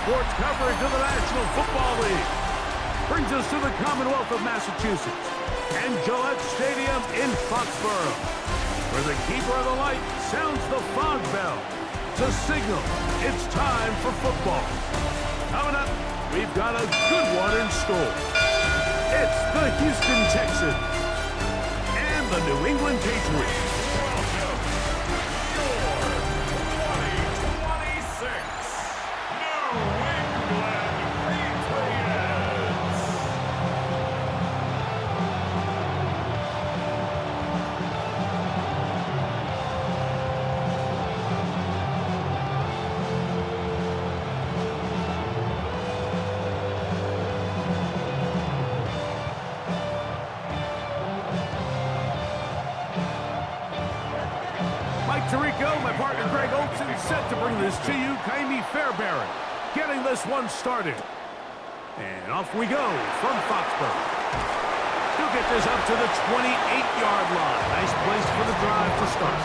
sports coverage of the National Football League. Brings us to the Commonwealth of Massachusetts and Gillette Stadium in Foxborough, where the keeper of the light sounds the fog bell to signal it's time for football. Coming up, we've got a good one in store. It's the Houston Texans and the New England Patriots. Tarico, my partner Greg Olson, set to bring this to you. Kaimi Fairbairn getting this one started. And off we go from Foxborough. He'll get this up to the 28-yard line. Nice place for the drive to start.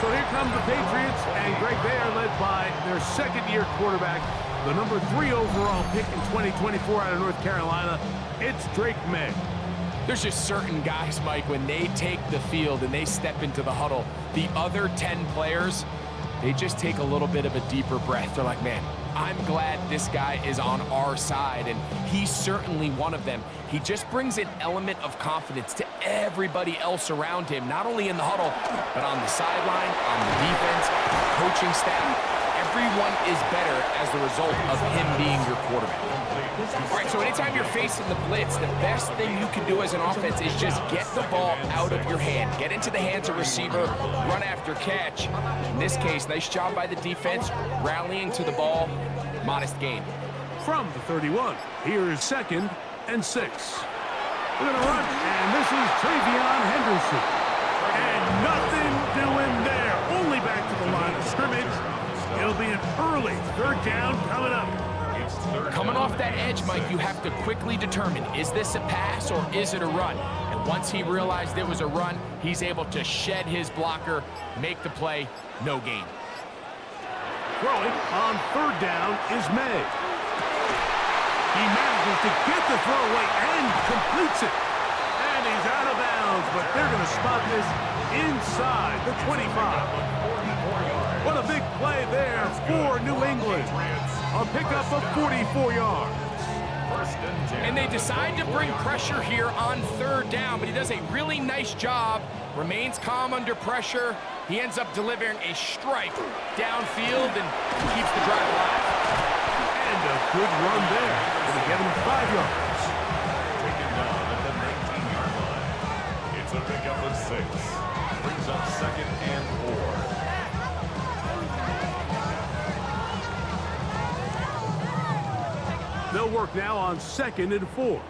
So here come the Patriots, and Greg, they are led by their second-year quarterback, the number 3 overall pick in 2024 out of North Carolina. It's Drake May. There's just certain guys, Mike, when they take the field and they step into the huddle, the other 10 players, they just take a little bit of a deeper breath. They're like, man, I'm glad this guy is on our side, and he's certainly one of them. He just brings an element of confidence to everybody else around him, not only in the huddle, but on the sideline, on the defense, coaching staff. Everyone is better as the result of him being your quarterback. All right, so anytime you're facing the blitz, the best thing you can do as an offense is just get the ball out of your hand. Get into the hands of receiver, run after catch. In this case, nice job by the defense, rallying to the ball, modest gain. From the 31, here is 2nd and 6. We're going to run, and this is Travion Henderson. And nothing doing there, only back to the line of scrimmage. It'll be an early 3rd down coming up. Coming off that edge, Mike, you have to quickly determine, is this a pass or is it a run? And once he realized it was a run, he's able to shed his blocker, make the play, no gain. Throwing on 3rd down is May. He manages to get the throw away and completes it. And he's out of bounds, but they're going to spot this inside the 25. What a big play there for New England. A pickup of 44 yards. And they decide to bring pressure here on 3rd down, but he does a really nice job. Remains calm under pressure. He ends up delivering a strike downfield and keeps the drive alive. And a good run there. Going to get him 5 yards. Taken down at the 19-yard line. It's a pickup of 6. Brings up 2nd and 4. They'll work now on 2nd and 4.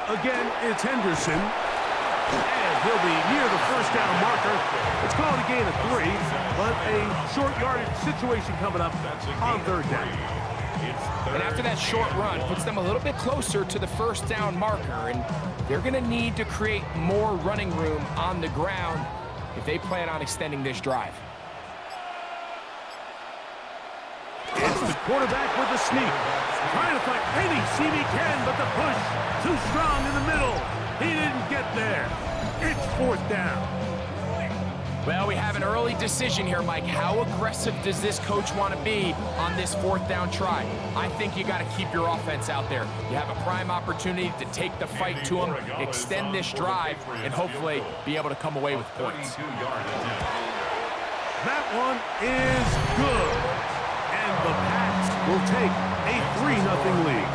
Again, it's Henderson. And he'll be near the 1st down marker. It's called a gain of 3, but a short yardage situation coming up on 3rd down. And after that short run, puts them a little bit closer to the 1st down marker, and they're going to need to create more running room on the ground if they plan on extending this drive. It's the quarterback with the sneak. Trying to find any seam he can, but the push too strong in the middle. He didn't get there. It's 4th down. Well, we have an early decision here, Mike. How aggressive does this coach want to be on this 4th down try? I think you got to keep your offense out there. You have a prime opportunity to take the fight to him, extend this drive, and hopefully be able to come away with points. That one is good. And the Pats will take a 3-0 lead.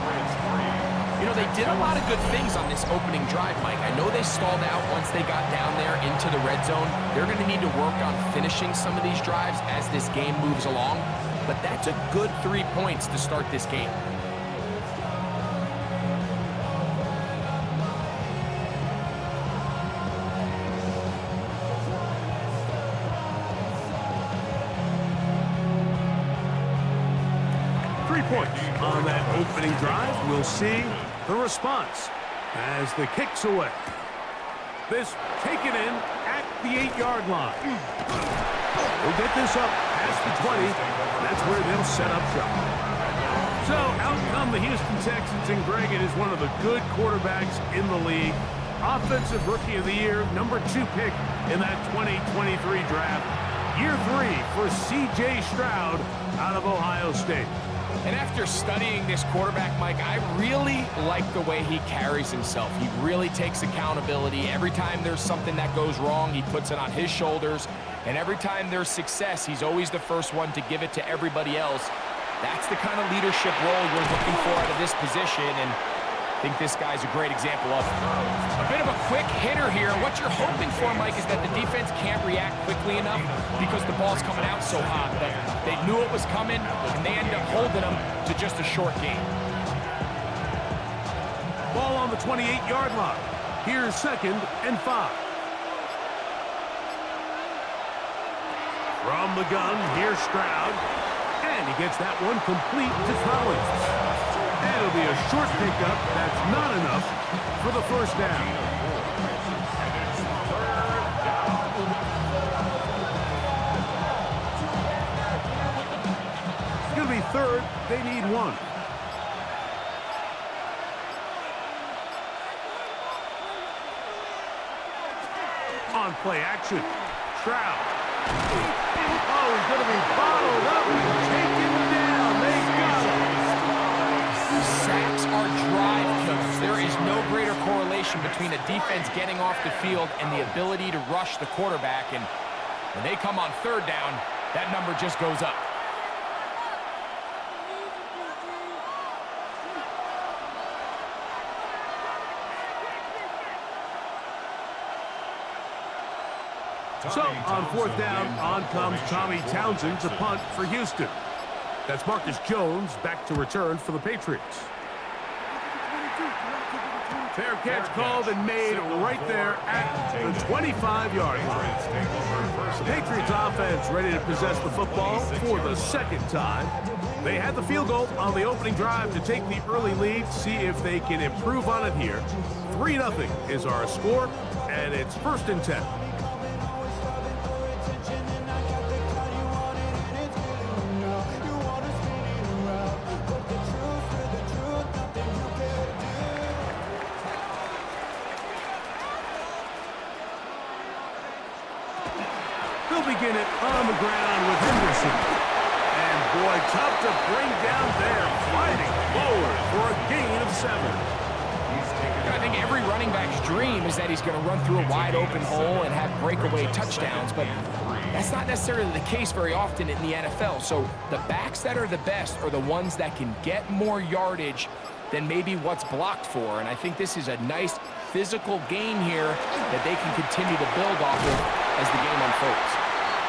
You know, they did a lot of good things on this opening drive, Mike. I know they stalled out once they got down there into the red zone. They're going to need to work on finishing some of these drives as this game moves along. But that's a good 3 points to start this game. Points on that opening drive. We'll see the response as the kick's away. This taken in at the 8-yard line. We'll get this up past the 20. That's where they'll set up shop. So out come the Houston Texans, and Greg, it is one of the good quarterbacks in the league. Offensive Rookie of the Year, number 2 pick in that 2023 draft. Year 3 for C.J. Stroud out of Ohio State. And after studying this quarterback, Mike, I really like the way he carries himself. He really takes accountability. Every time there's something that goes wrong, he puts it on his shoulders. And every time there's success, he's always the first one to give it to everybody else. That's the kind of leadership role you're looking for out of this position, and I think this guy's a great example of it. A bit of a quick hitter here. What you're hoping for, Mike, is that the defense can't react quickly enough because the ball's coming out so hot. But they knew it was coming, and they end up holding them to just a short game. Ball on the 28-yard line. Here's 2nd and 5. From the gun, here's Stroud. And he gets that one complete to Collins. And it'll be a short pickup. That's not enough for the first down. It's going to be 3rd. They need 1. On play action. Stroud. Oh, he's going to be bottled up and taken down. They got him. Sacks are drive killers. There is no greater correlation between a defense getting off the field and the ability to rush the quarterback. And when they come on 3rd down, that number just goes up. So, on 4th down, on comes Tommy Townsend to punt for Houston. That's Marcus Jones back to return for the Patriots. Fair catch called and made right there at the 25-yard line. Patriots offense ready to possess the football for the 2nd time. They had the field goal on the opening drive to take the early lead, see if they can improve on it here. 3-0 is our score, and it's 1st and 10. They'll begin it on the ground with Henderson. And boy, tough to bring down there, fighting forward for a gain of 7. I think every running back's dream is that he's going to run through a wide open hole and have breakaway touchdowns, but that's not necessarily the case very often in the NFL. So the backs that are the best are the ones that can get more yardage than maybe what's blocked for. And I think this is a nice physical gain here that they can continue to build off of as the game unfolds.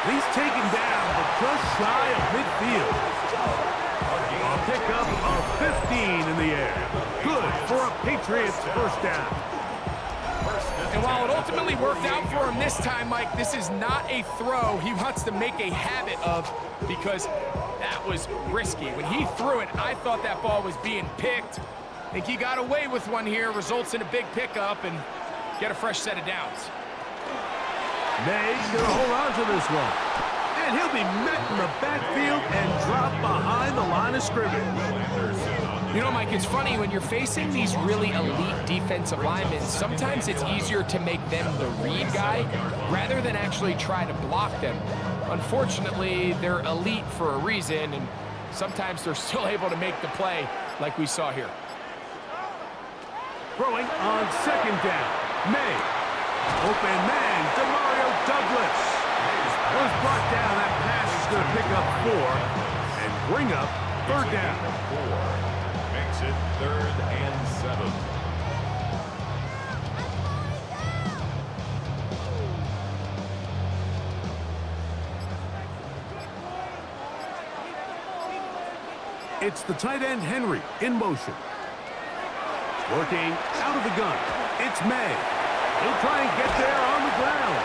He's taken down, but just shy of midfield. A pickup of 15 in the air. Good for a Patriots first down. And while it ultimately worked out for him this time, Mike, this is not a throw he wants to make a habit of because that was risky. When he threw it, I thought that ball was being picked. I think he got away with one here, results in a big pickup and get a fresh set of downs. May's going to hold on to this one. And he'll be met in the backfield and dropped behind the line of scrimmage. You know, Mike, it's funny, when you're facing these really elite defensive linemen, sometimes it's easier to make them the read guy rather than actually try to block them. Unfortunately, they're elite for a reason, and sometimes they're still able to make the play like we saw here. Throwing on 2nd down. May. Open man, DeMario Douglas. Was brought down. That pass is going to pick up 4 and bring up 3rd down. 4 makes it 3rd and 7. It's the tight end Henry in motion. Working out of the gun. It's May. He'll try and get there on the ground.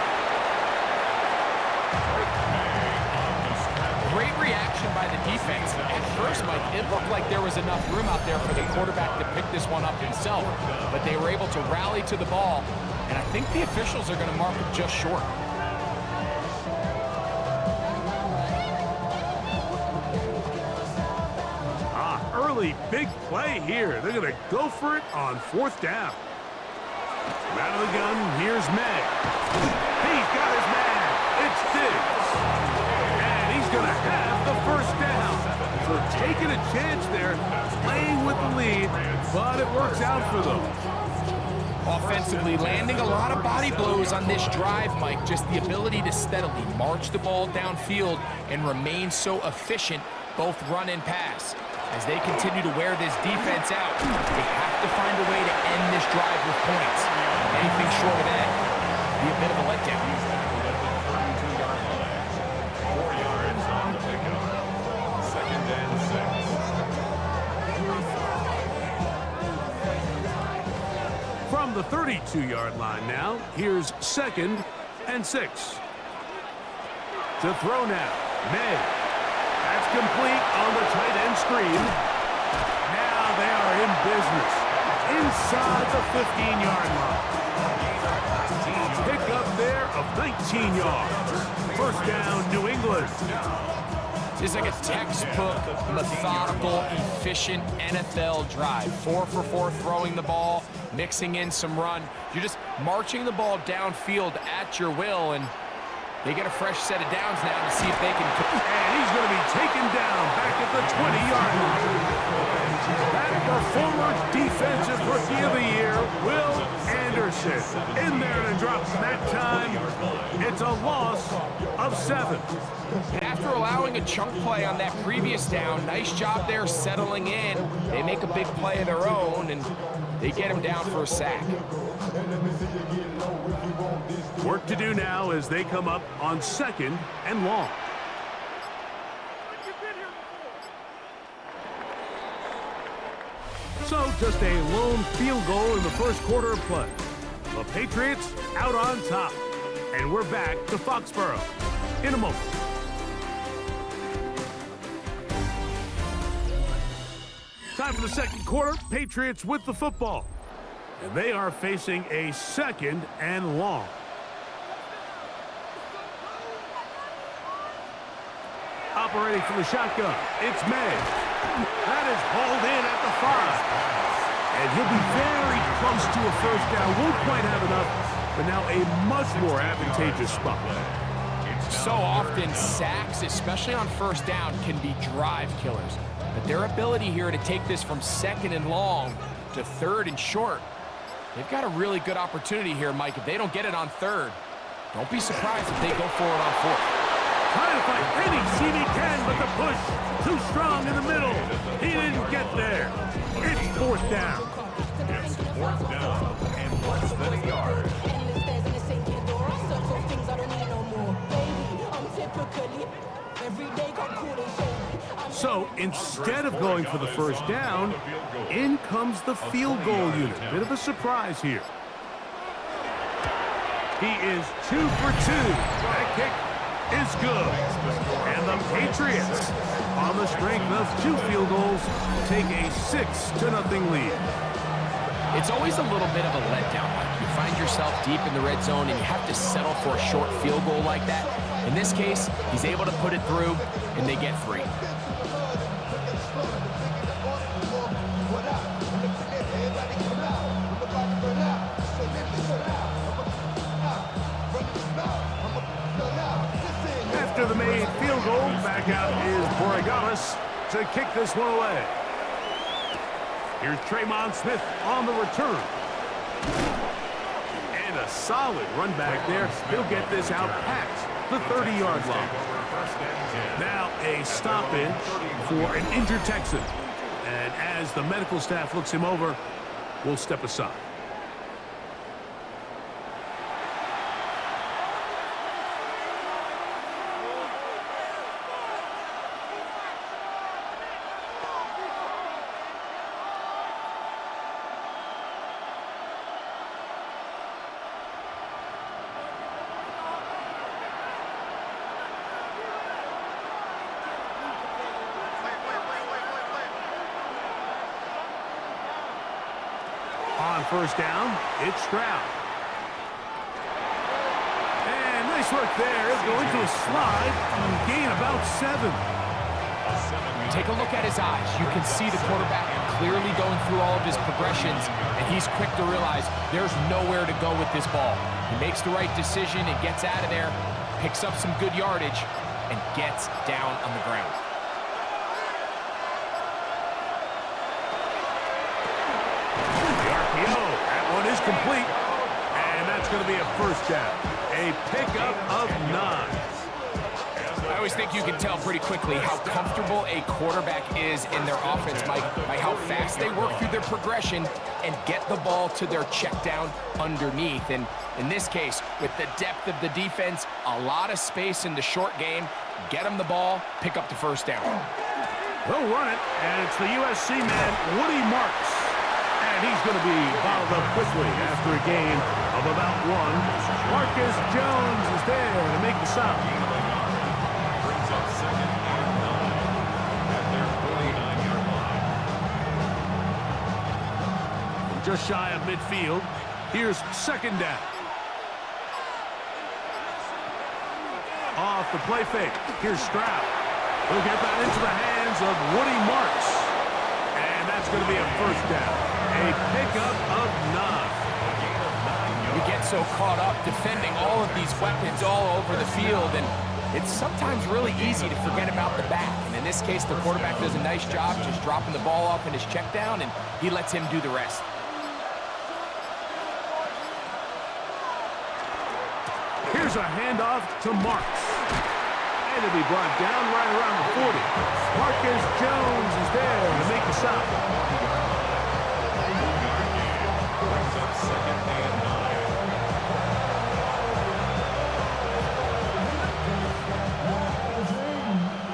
Great reaction by the defense. At first, Mike, it looked like there was enough room out there for the quarterback to pick this one up himself, but they were able to rally to the ball, and I think the officials are going to mark it just short. really big play here. They're going to go for it on 4th down. Out of the gun, here's May. He's got his man. It's Diggs. And he's going to have the 1st down. So taking a chance there, playing with the lead, but it works out for them. Offensively, landing a lot of body blows on this drive, Mike. Just the ability to steadily march the ball downfield and remain so efficient, both run and pass. As they continue to wear this defense out, they have to find a way to end this drive with points. Anything short of that would be a bit of a letdown. 32-yard line. 4 yards on the pickup. 2nd and 6. From the 32-yard line now, here's 2nd and 6. To throw now, May. That's complete on the tight end screen. Now they are in business inside the 15-yard line. Pick up there of 19 yards. 1st down, New England. This is like a textbook, methodical, efficient NFL drive. 4 for 4 throwing the ball, mixing in some run. You're just marching the ball downfield at your will, and they get a fresh set of downs now to see if they can... And he's going to be taken down back at the 20-yard line. Back for former Defensive Rookie of the Year, Will Anderson. In there to drop that time. It's a loss of 7. And after allowing a chunk play on that previous down, nice job there settling in. They make a big play of their own, and they get him down for a sack. Work to do now as they come up on 2nd and long. So just a lone field goal in the 1st quarter of play. The Patriots out on top. And we're back to Foxborough in a moment. Time for the 2nd quarter. Patriots with the football. And they are facing a 2nd and long. Operating from the shotgun, it's May. That is hauled in at the 5. And he'll be very close to a 1st down. Won't quite have enough, but now a much more advantageous spot. So often, sacks, especially on 1st down, can be drive killers. But their ability here to take this from 2nd and long to 3rd and short, they've got a really good opportunity here, Mike. If they don't get it on 3rd, don't be surprised if they go for it on 4th. Trying to find any seam he can, but the push too strong in the middle. He didn't get there. It's 4th down. It's 4th down and less than a yard. So instead of going for the 1st down, in comes the field goal unit. Bit of a surprise here. He is 2 for 2. That kick is good. And the Patriots, on the strength of 2 field goals, take a 6-0 lead. It's always a little bit of a letdown. You find yourself deep in the red zone and you have to settle for a short field goal like that. In this case, he's able to put it through, and they get 3. After the made field goal, back out is Borregalis to kick this one away. Here's Tremon Smith on the return. And a solid run back there. He'll get this out past the 30-yard line. Now a stoppage for an injured Texan. And as the medical staff looks him over, we'll step aside. On 1st down, it's Stroud. And nice work there. Going to a slide and gain about 7. Take a look at his eyes. You can see the quarterback clearly going through all of his progressions, and he's quick to realize there's nowhere to go with this ball. He makes the right decision and gets out of there, picks up some good yardage, and gets down on the ground. The RPO, that one is complete, and that's going to be a first down. A pickup of 9. I always think you can tell pretty quickly how comfortable a quarterback is in their offense, Mike, by how fast they work through their progression and get the ball to their check down underneath. And in this case, with the depth of the defense, a lot of space in the short game, get them the ball, pick up the first down. They'll run it, and it's the USC man, Woody Marks. And he's going to be bottled up quickly after a gain of about 1. Marcus Jones is there to make the stop. Just shy of midfield. Here's second down. Off the play fake. Here's Stroud. He'll get that into the hands of Woody Marks. And that's going to be a first down. A pickup of 9. We get so caught up defending all of these weapons all over the field, and it's sometimes really easy to forget about the back. And in this case, the quarterback does a nice job just dropping the ball off in his check down, and he lets him do the rest. Here's a handoff to Marks. And it'll be brought down right around the 40. Marcus Jones is there to make the stop.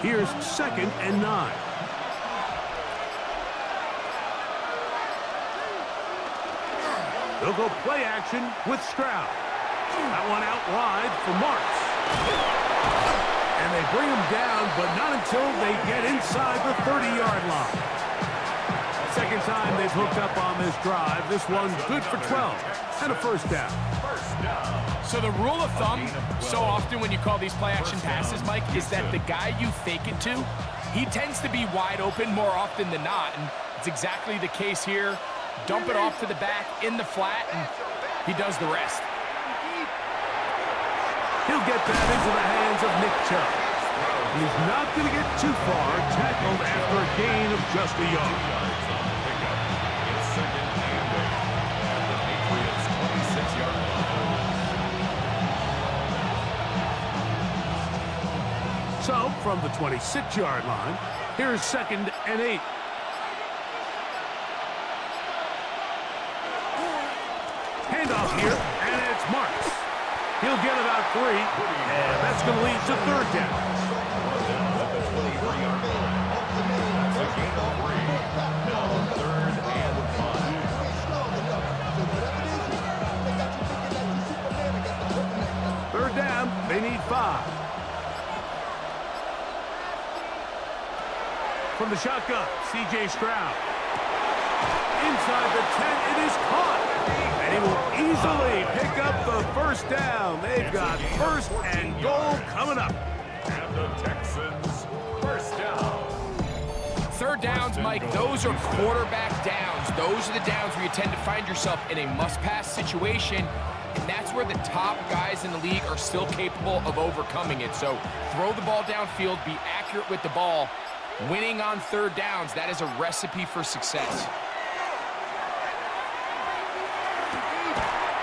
Here's second and 9. They'll go play action with Stroud. That one out wide for Marks. And they bring him down, but not until they get inside the 30-yard line. Second time they've hooked up on this drive. This one good for 12 and a first down. So the rule of thumb, so often when you call these play-action passes, Mike, is that the guy you fake it to, he tends to be wide open more often than not, and it's exactly the case here. Dump it off to the back in the flat, and he does the rest. He'll get that into the hands of Nick Chubb. He's not going to get too far, tackled after a gain of just a yard. It's second and 8 at the Patriots' 26-yard line. So, from the 26-yard line, here's second and 8. Handoff here, and it's Marks. He'll get about 3, and that's going to lead to third down. At the 23-yard line. That's a gain of 3. Now third and 5. Third down, they need 5. From the shotgun, C.J. Stroud. Inside the 10, it is caught. And he will easily pick up the first down. They've got first and goal coming up. And the Texans, first down. Third downs, Mike, those are quarterback downs. Those are the downs where you tend to find yourself in a must-pass situation, and that's where the top guys in the league are still capable of overcoming it. So throw the ball downfield, be accurate with the ball. Winning on third downs, that is a recipe for success.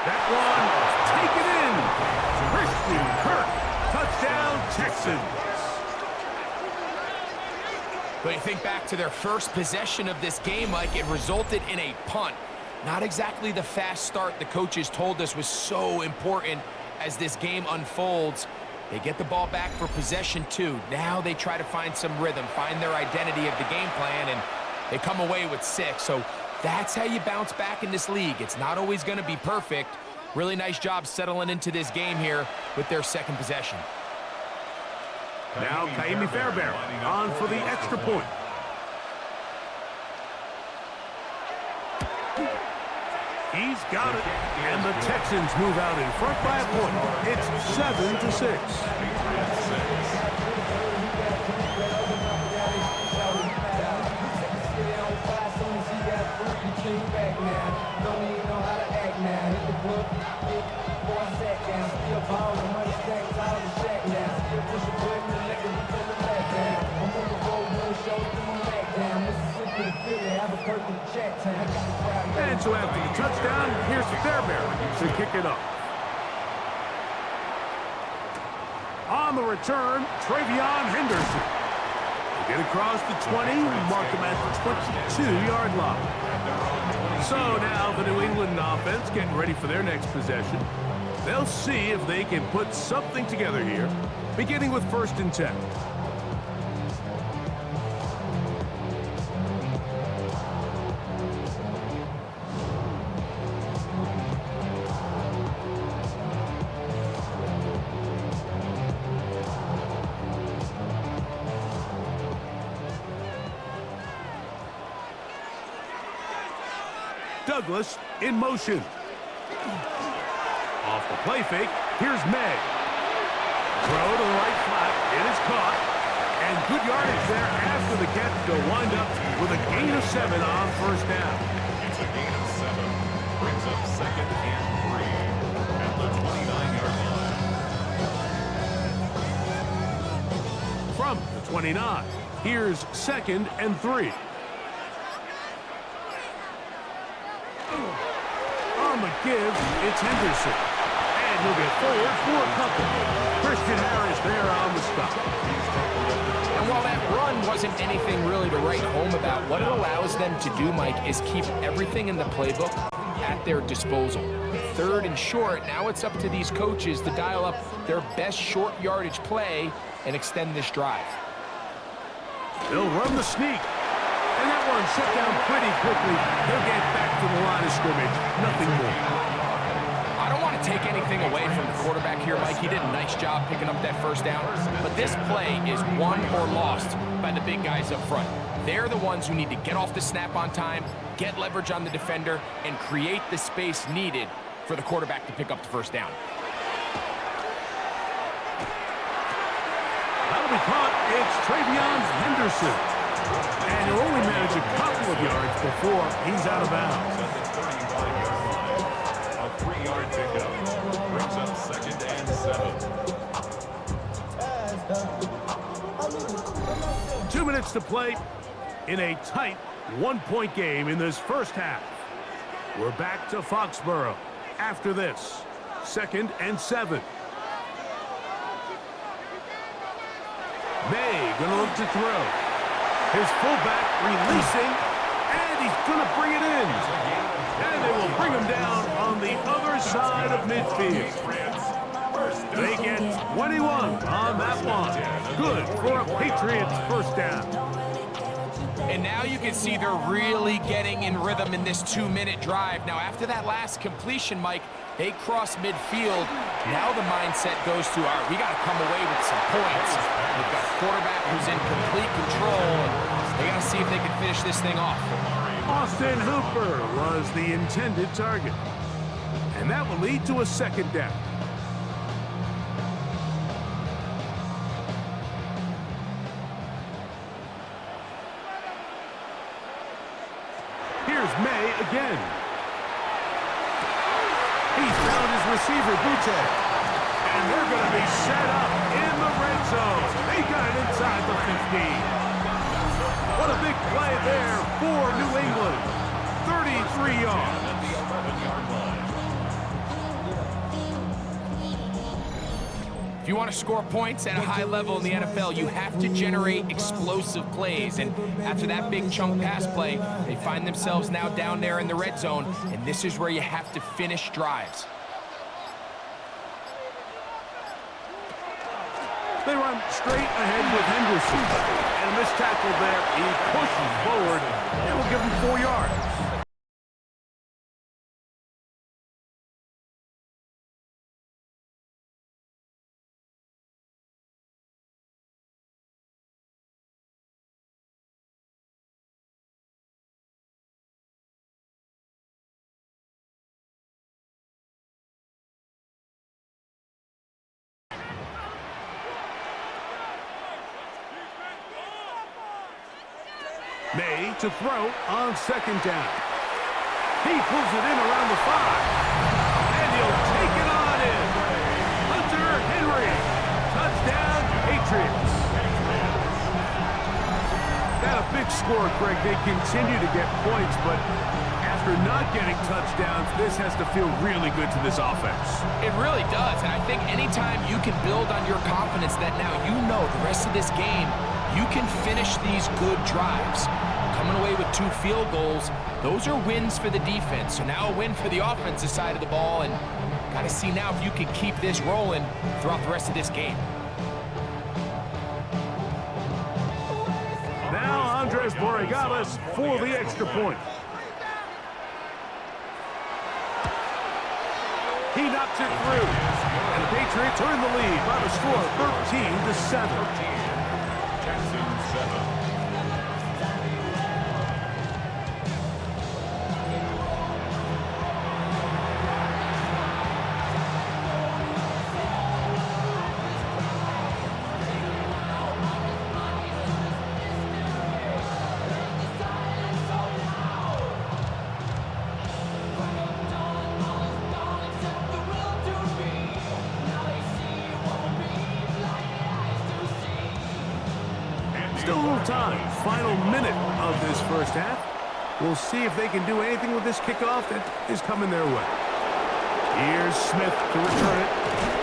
That one, taken in. Christian Kirk, touchdown Texans. But you think back to their first possession of this game, Mike, it resulted in a punt. Not exactly the fast start the coaches told us was so important as this game unfolds. They get the ball back for possession 2. Now they try to find some rhythm, find their identity of the game plan, and they come away with 6. So that's how you bounce back in this league. It's not always going to be perfect. Really nice job settling into this game here with their second possession. Now Kaimi Fairbairn on for the extra point. He's got it, and the Texans move out in front by a point. It's 7-6. And so after the touchdown, here's Fairbairn to kick it up. On the return, Travion Henderson. Get across the 20, mark him at the 22-yard line. So now the New England offense getting ready for their next possession. They'll see if they can put something together here, beginning with 1st and 10. Douglas in motion. Off the play fake, here's May. Throw to the right flat, it is caught. And good yardage there after the catch to wind up with a gain of 7 on 1st down. It's a gain of 7. Brings up 2nd and 3 at the 29-yard line. From the 29, here's 2nd and 3. On the give, it's Henderson. And he'll get forward for a couple. Christian Harris there on the stop. And while that run wasn't anything really to write home about, what it allows them to do, Mike, is keep everything in the playbook at their disposal. 3rd and short, now it's up to these coaches to dial up their best short yardage play and extend this drive. They'll run the sneak. And that one shut down pretty quickly. They'll get back to the line of scrimmage. Nothing more. I don't want to take anything away from the quarterback here, Mike. He did a nice job picking up that 1st down. But this play is won or lost by the big guys up front. They're the ones who need to get off the snap on time, get leverage on the defender, and create the space needed for the quarterback to pick up the 1st down. That'll be caught. It's Travion Henderson. And he'll only manage a couple of yards before he's out of bounds. At the 35-yard line. A 3-yard pickup. Brings up 2nd and 7. 2 minutes to play in a tight 1-point game in this 1st half. We're back to Foxborough after this. 2nd and 7. May gonna look to throw. His fullback releasing, and he's going to bring it in. And they will bring him down on the other side of midfield. They get 21 on that one. Good for a Patriots 1st down. And now you can see they're really getting in rhythm in this 2-minute drive. Now, after that last completion, Mike, they cross midfield. Now the mindset goes to, all right, we got to come away with some points. They've got a quarterback who's in complete control, and they got to see if they can finish this thing off. Austin Hooper was the intended target. And that will lead to a 2nd down. Here's May again. He's found his receiver, Butte. And they're going to be set up in the red zone. They got it inside the 15. What a big play there for New England. 33 yards. At the 11-yard line. If you want to score points at a high level in the NFL, you have to generate explosive plays. And after that big chunk pass play, they find themselves now down there in the red zone, and this is where you have to finish drives. They run straight ahead with Henderson. And this tackle there, he pushes forward. It will give him 4 yards. May to throw on 2nd down. He pulls it in around the 5. And he'll take it on in. A score, Greg, they continue to get points, but after not getting touchdowns, this has to feel really good to this offense. It really does, and I think anytime you can build on your confidence that now you know the rest of this game, you can finish these good drives. Coming away with 2 field goals, those are wins for the defense. So now a win for the offensive side of the ball, and got to see now if you can keep this rolling throughout the rest of this game. Now Andres Borregales for the extra point. He knocks it through. And the Patriots are in the lead by the score 13-7. Texans 7. Still a little time. Final minute of this first half. We'll see if they can do anything with this kickoff that is coming their way. Here's Smith to return it.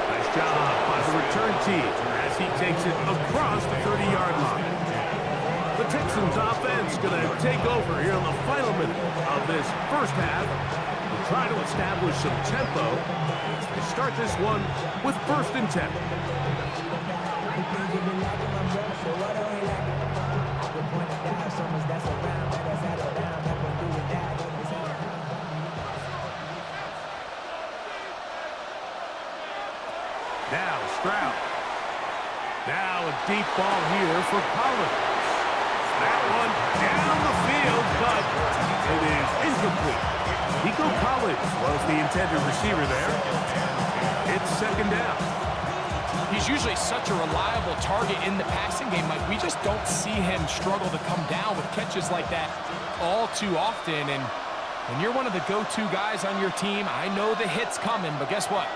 Nice job by the return team as he takes it across the 30-yard line. The Texans offense going to take over here in the final minute of this first half and try to establish some tempo as they start this one with 1st and 10. Now Stroud. Now a deep ball here for Collins. That one down the field, but it is incomplete. Nico Collins was the intended receiver there. It's 2nd down. He's usually such a reliable target in the passing game. Like, we just don't see him struggle to come down with catches like that all too often. And when you're one of the go-to guys on your team, I know the hit's coming, but guess what?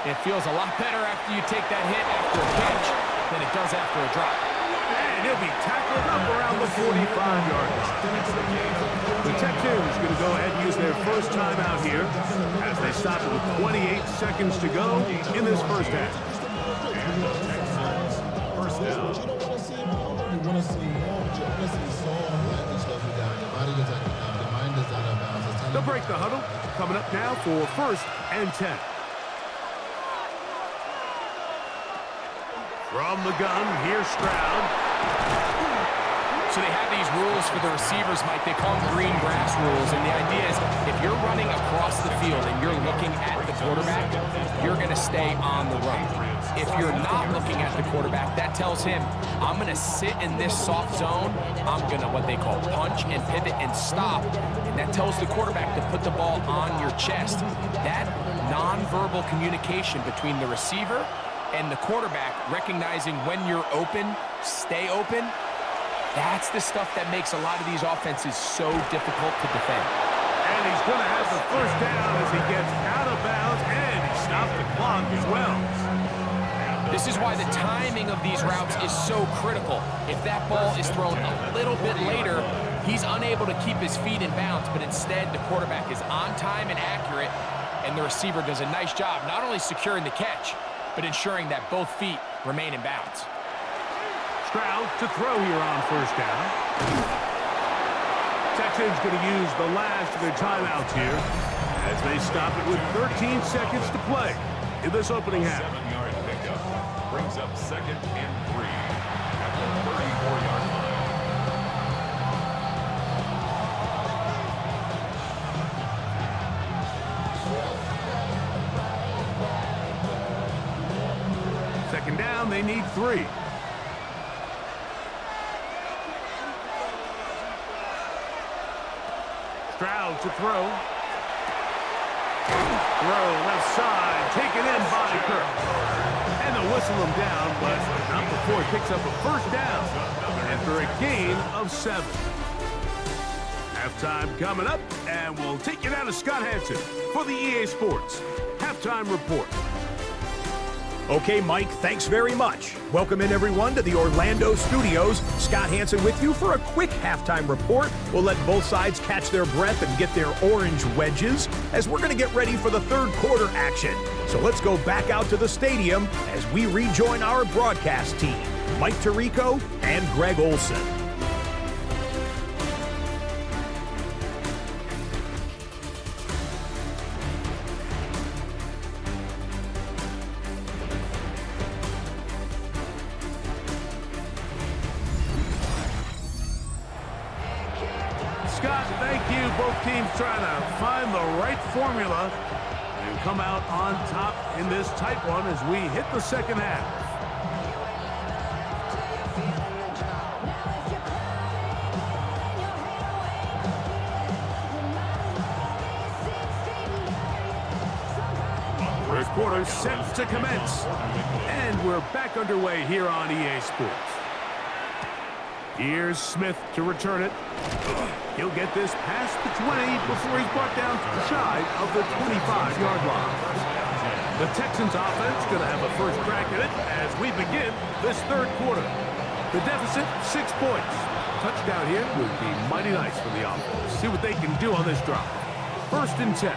It feels a lot better after you take that hit after a catch than it does after a drop. And he'll be tackled up around the 45-yard line. The Texans going to go ahead and use their first timeout here as they stop it with 28 seconds to go in this first half. First down. You don't want to see more. You want to see more. You want to see so much stuff down. The body is out of bounds. The mind is out of bounds. They'll break the huddle. Coming up now for 1st and 10. From the gun, here's Stroud. So they have these rules for the receivers, Mike. They call them green grass rules. And the idea is if you're running across the field and you're looking at the quarterback, you're going to stay on the run. If you're not looking at the quarterback, that tells him, I'm going to sit in this soft zone. I'm going to what they call punch and pivot and stop. And that tells the quarterback to put the ball on your chest. That nonverbal communication between the receiver and the quarterback, recognizing when you're open, stay open, that's the stuff that makes a lot of these offenses so difficult to defend. And he's going to have the first down as he gets out of bounds, and he stopped the clock as well. This is why the timing of these routes is so critical. If that ball is thrown a little bit later, he's unable to keep his feet in bounds, but instead the quarterback is on time and accurate, and the receiver does a nice job not only securing the catch, but ensuring that both feet remain in bounds. Stroud to throw here on 1st down. Texans going to use the last of their timeouts here as they stop it with 13 seconds to play in this opening half. 7-yard pickup brings up 2nd and 3 at the 34-yard line. Second down, they need 3. Stroud to throw. Throw left side, taken in by Kirk. And they'll whistle him down, but not before he picks up a 1st down after a gain of 7. Halftime coming up, and we'll take you down to Scott Hansen for the EA Sports Halftime Report. Okay, Mike, thanks very much. Welcome in, everyone, to the Orlando studios. Scott Hansen with you for a quick halftime report. We'll let both sides catch their breath and get their orange wedges as we're going to get ready for the third quarter action. So let's go back out to the stadium as we rejoin our broadcast team, Mike Tirico and Greg Olson. Scott, thank you. Both teams trying to find the right formula and come out on top in this tight one as we hit the second half. First quarter set to commence. And we're back underway here on EA Sports. Here's Smith to return it. He'll get this past the 20 before he's brought down shy of the 25-yard line. The Texans offense going to have a first crack at it as we begin this third quarter. The deficit, 6 points. Touchdown here would be mighty nice for the offense. See what they can do on this drive. First and 10.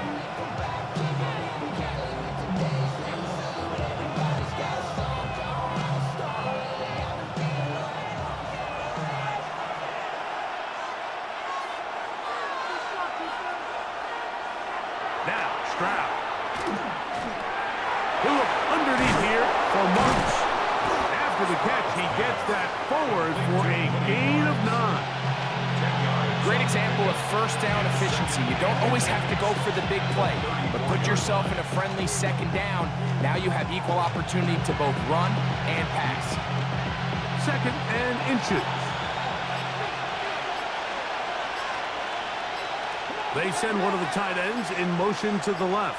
He'll look underneath here for Marks. After the catch, he gets that forward for a gain of 9. Great example of first down efficiency. You don't always have to go for the big play, but put yourself in a friendly second down. Now you have equal opportunity to both run and pass. Second and inches. They send one of the tight ends in motion to the left.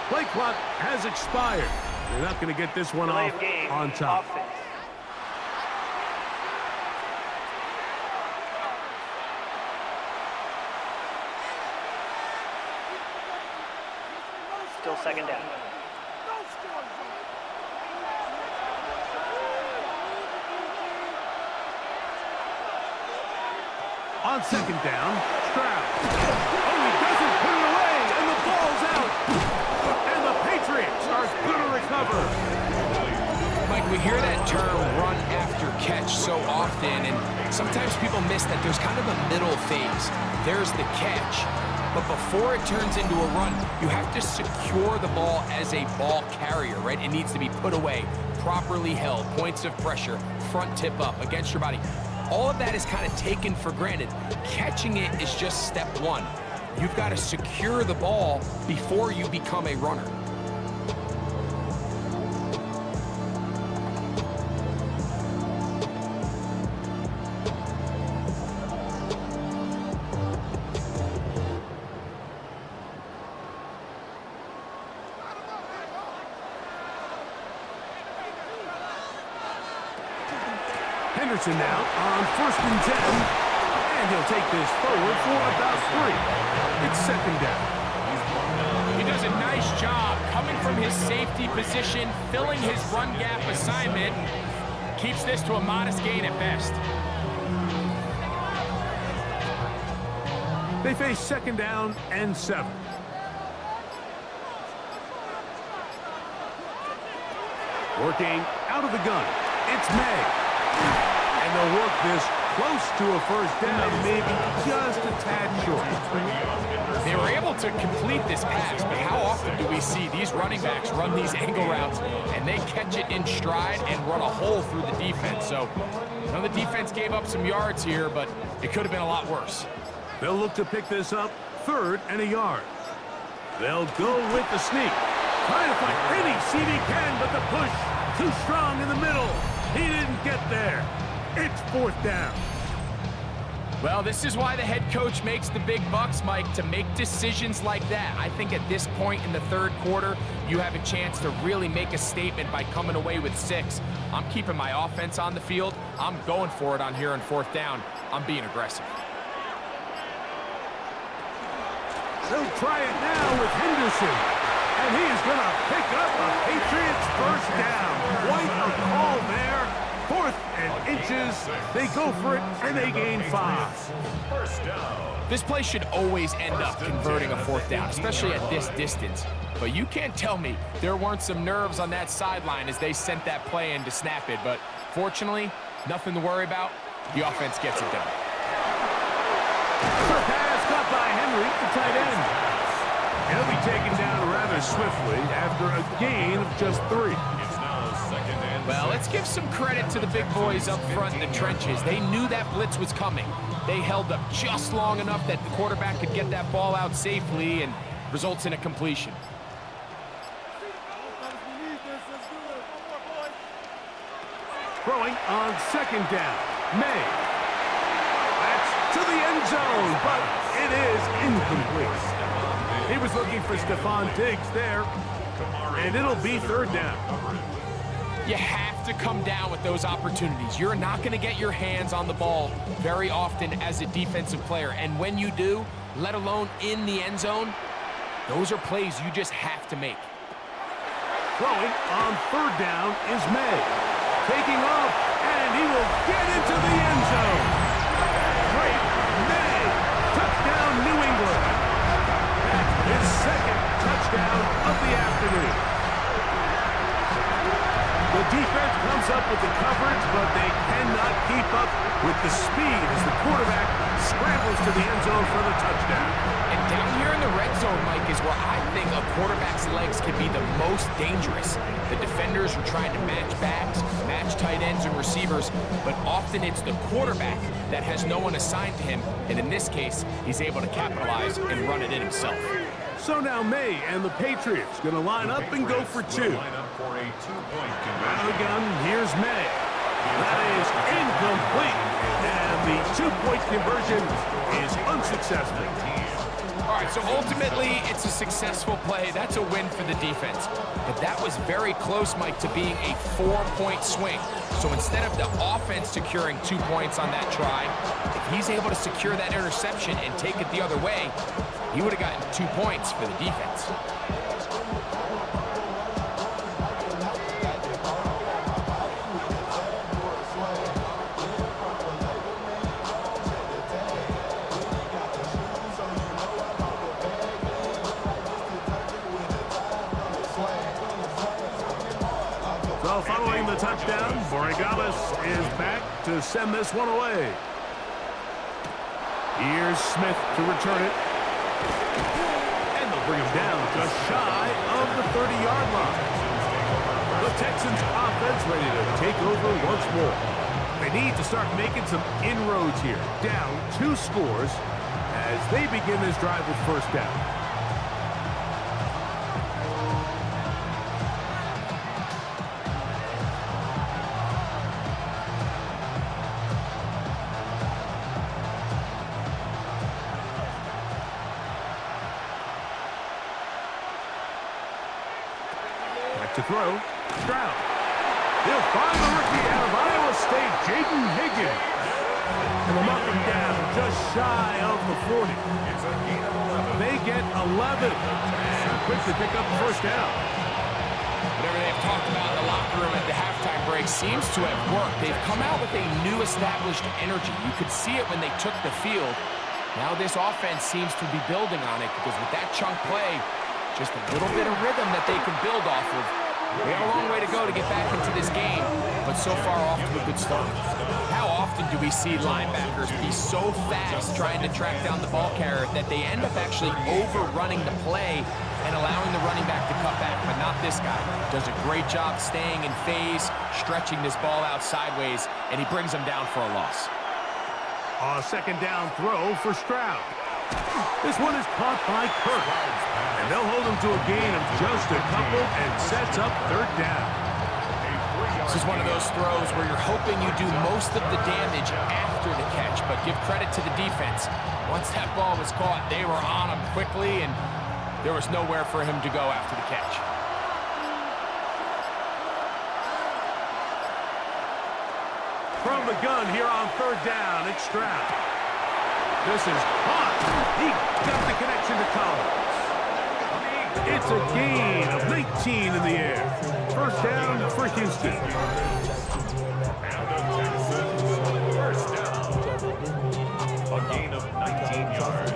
Play clock has expired. They're not going to get this one off on top. Still second down. On second down, Stroud. Oh, he doesn't put it away, and the ball's out. And the Patriots are going to recover. Mike, we hear that term run after catch so often, and sometimes people miss that there's kind of a middle phase. There's the catch, but before it turns into a run, you have to secure the ball as a ball carrier, right? It needs to be put away, properly held, points of pressure, front tip up against your body. All of that is kind of taken for granted. Catching it is just step one. You've got to secure the ball before you become a runner. Henderson now on first and 10, and he'll take this forward for about 3. It's second down. He does a nice job coming from his safety position, filling his run gap assignment, keeps this to a modest gain at best. They face second down and 7. Working out of the gun, it's May. And they'll work this close to a first down, maybe just a tad short. They were able to complete this pass, but how often do we see these running backs run these angle routes and they catch it in stride and run a hole through the defense? So, you know, the defense gave up some yards here, but it could have been a lot worse. They'll look to pick this up, 3rd and a yard. They'll go with the sneak. Trying to find any seat he can, but the push too strong in the middle. He didn't get there. It's 4th down. Well, this is why the head coach makes the big bucks, Mike, to make decisions like that. I think at this point in the third quarter, you have a chance to really make a statement by coming away with 6. I'm keeping my offense on the field. I'm going for it on here on 4th down. I'm being aggressive. They'll try it now with Henderson. And he is going to pick up a Patriots first down. Quite a call there. 4th and inches. They go for it, and they gain 5. First down. This play should always end up converting a 4th down, especially at this distance. But you can't tell me there weren't some nerves on that sideline as they sent that play in to snap it. But fortunately, nothing to worry about. The offense gets it done. The pass caught by Henry, the tight end. He'll be taken down rather swiftly after a gain of just 3. It's now 2nd and Well, let's give some credit to the big boys up front in the trenches. They knew that blitz was coming. They held up just long enough that the quarterback could get that ball out safely and results in a completion. Throwing on 2nd down. May. That's to the end zone, but it is incomplete. He was looking for Stephon Diggs there, and it'll be 3rd down. You have to come down with those opportunities. You're not going to get your hands on the ball very often as a defensive player. And when you do, let alone in the end zone, those are plays you just have to make. Throwing on 3rd down is May. Taking off, and he will get into the end zone. Great May. Touchdown, New England. That's his 2nd touchdown of the afternoon. The defense comes up with the coverage, but they cannot keep up with the speed as the quarterback scrambles to the end zone for the touchdown. And down here in the red zone, Mike, is where I think a quarterback's legs can be the most dangerous. The defenders are trying to match backs, match tight ends and receivers, but often it's the quarterback that has no one assigned to him, and in this case, he's able to capitalize and run it in himself. So now May and the Patriots going to line up and go for 2. Line up for a 2-point conversion. Again, here's May. That is incomplete, and the 2-point conversion is unsuccessful. All right, so ultimately, it's a successful play. That's a win for the defense. But that was very close, Mike, to being a 4-point swing. So instead of the offense securing 2 points on that try, if he's able to secure that interception and take it the other way, he would have gotten 2 points for the defense. So following the touchdown, Borregales is back to send this one away. Here's Smith to return it. And they'll bring him down just shy of the 30-yard line. The Texans offense ready to take over once more. They need to start making some inroads here. Down 2 scores as they begin this drive with first down. To throw, Stroud. He'll find the rookie out of Iowa State, Jaden Higgins. And they'll knock him down just shy of the 40. They get 11. And quick to pick up the first down. Whatever they've talked about in the locker room at the halftime break seems to have worked. They've come out with a new established energy. You could see it when they took the field. Now this offense seems to be building on it because with that chunk play, just a little bit of rhythm that they can build off of. We have a long way to go to get back into this game, but so far off to a good start. How often do we see linebackers be so fast trying to track down the ball carrier that they end up actually overrunning the play and allowing the running back to cut back? But not this guy. Does a great job staying in phase, stretching this ball out sideways, and he brings him down for a loss. A second down throw for Stroud. This one is caught by Kirk. And they'll hold him to a gain of just a couple and sets up third down. This is one of those throws where you're hoping you do most of the damage after the catch, but give credit to the defense. Once that ball was caught, they were on him quickly, and there was nowhere for him to go after the catch. From the gun here on third down, it's Stroud. This is caught. He got the connection to Collins. It's a gain of 19 in the air. First down for Houston. And the Texans, first down. A gain of 19 yards.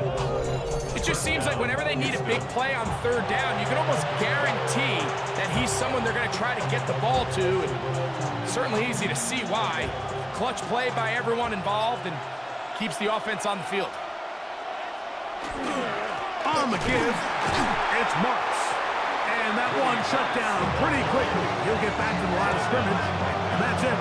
It just seems like whenever they need a big play on third down, you can almost guarantee that he's someone they're going to try to get the ball to. And certainly easy to see why. Clutch play by everyone involved and keeps the offense on the field. On the give, it's Marks. And that one shut down pretty quickly. He'll get back to the line of scrimmage, and that's it.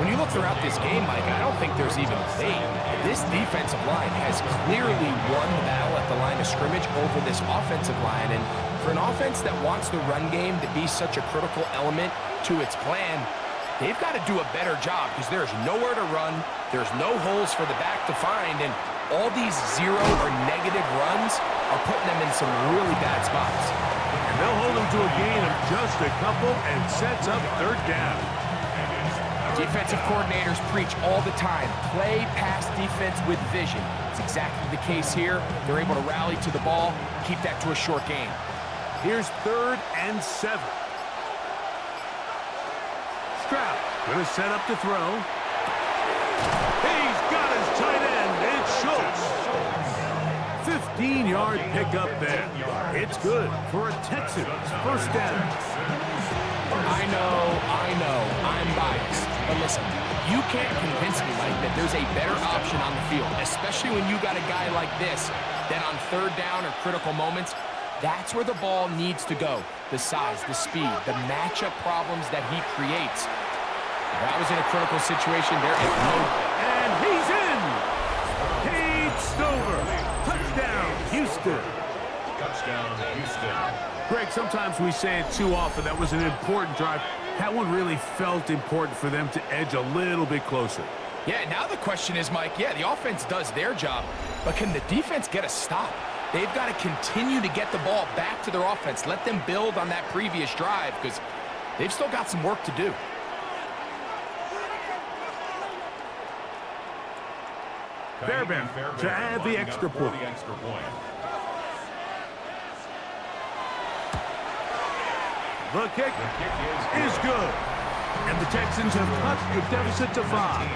When you look throughout this game, Mike, I don't think there's even a debate. This defensive line has clearly won the battle at the line of scrimmage over this offensive line. And for an offense that wants the run game to be such a critical element to its plan, they've got to do a better job because there's nowhere to run, there's no holes for the back to find, and all these zero or negative runs are putting them in some really bad spots. And they'll hold them to a gain of just a couple and sets up third down. Defensive coordinators preach all the time, play pass defense with vision. It's exactly the case here. They're able to rally to the ball, keep that to a short gain. Here's 3rd and 7. Stroud gonna set up to throw. He's got his tight end. It's Schultz. 15-yard pickup there. It's good for a Texans first down. I know, I'm biased. But listen, you can't convince me, Mike, that there's a better option on the field, especially when you got a guy like this, that on third down or critical moments, that's where the ball needs to go. The size, the speed, the matchup problems that he creates. If I was in a critical situation, there is no... And he's in! Cade Stover. Touchdown, Houston. Touchdown, Houston. Greg, sometimes we say it too often. That was an important drive. That one really felt important for them to edge a little bit closer. Yeah, now the question is, Mike, yeah, the offense does their job, but can the defense get a stop? They've got to continue to get the ball back to their offense. Let them build on that previous drive because they've still got some work to do. Fairbairn to add the extra point. The kick is good. And the Texans have cut the deficit to 5.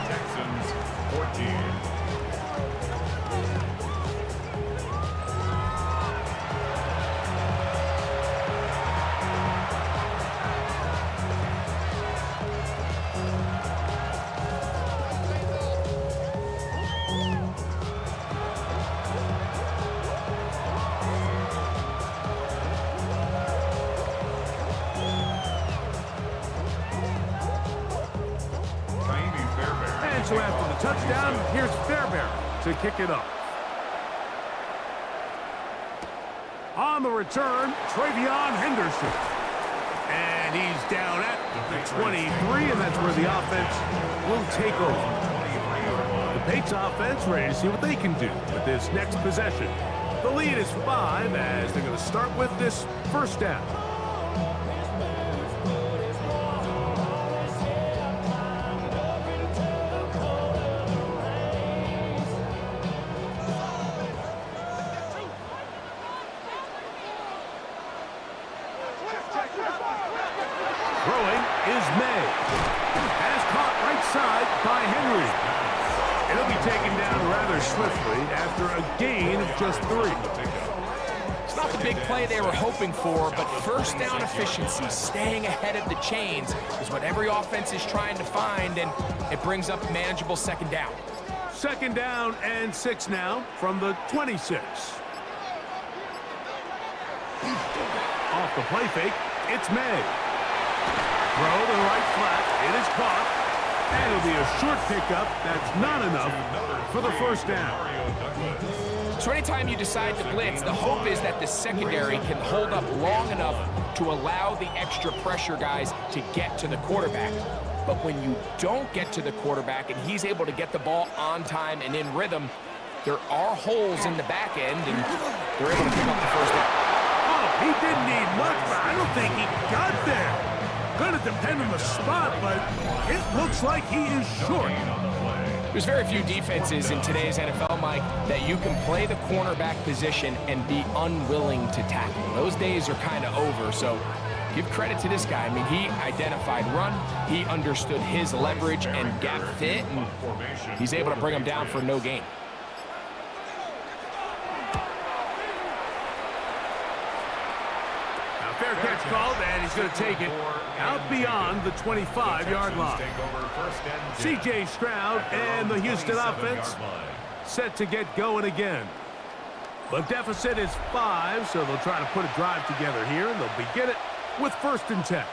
Texans 14. So after the touchdown, here's Fairbairn to kick it up. On the return, Travion Henderson. And he's down at the 23, and that's where the offense will take over. The Patriots offense ready to see what they can do with this next possession. The lead is 5 as they're going to start with this first down. Throwing is May. As caught right side by Henry. It'll be taken down rather swiftly after a gain of just 3. It's not the big play they were hoping for, but first down efficiency, staying ahead of the chains, is what every offense is trying to find, and it brings up a manageable second down. Second down and 6 now from the 26. Off the play fake, it's May. Throw to the right flat, it is caught, and it'll be a short pickup. That's not enough for the first down. So anytime you decide to blitz, the hope is that the secondary can hold up long enough to allow the extra pressure guys to get to the quarterback. But when you don't get to the quarterback and he's able to get the ball on time and in rhythm, there are holes in the back end, and they're able to pick up the first down. Oh, he didn't need much, but I don't think he got there. Gonna depend on the spot, but it looks like he is short. There's very few defenses in today's NFL, Mike, that you can play the cornerback position and be unwilling to tackle. Those days are kind of over, so give credit to this guy. I mean, he identified run, he understood his leverage and gap fit, and he's able to bring him down for no gain. Fair catch called, and he's going to take it out beyond the 25-yard line. C.J. Stroud and the Houston offense set to get going again. The deficit is 5, so they'll try to put a drive together here, and they'll begin it with 1st and 10.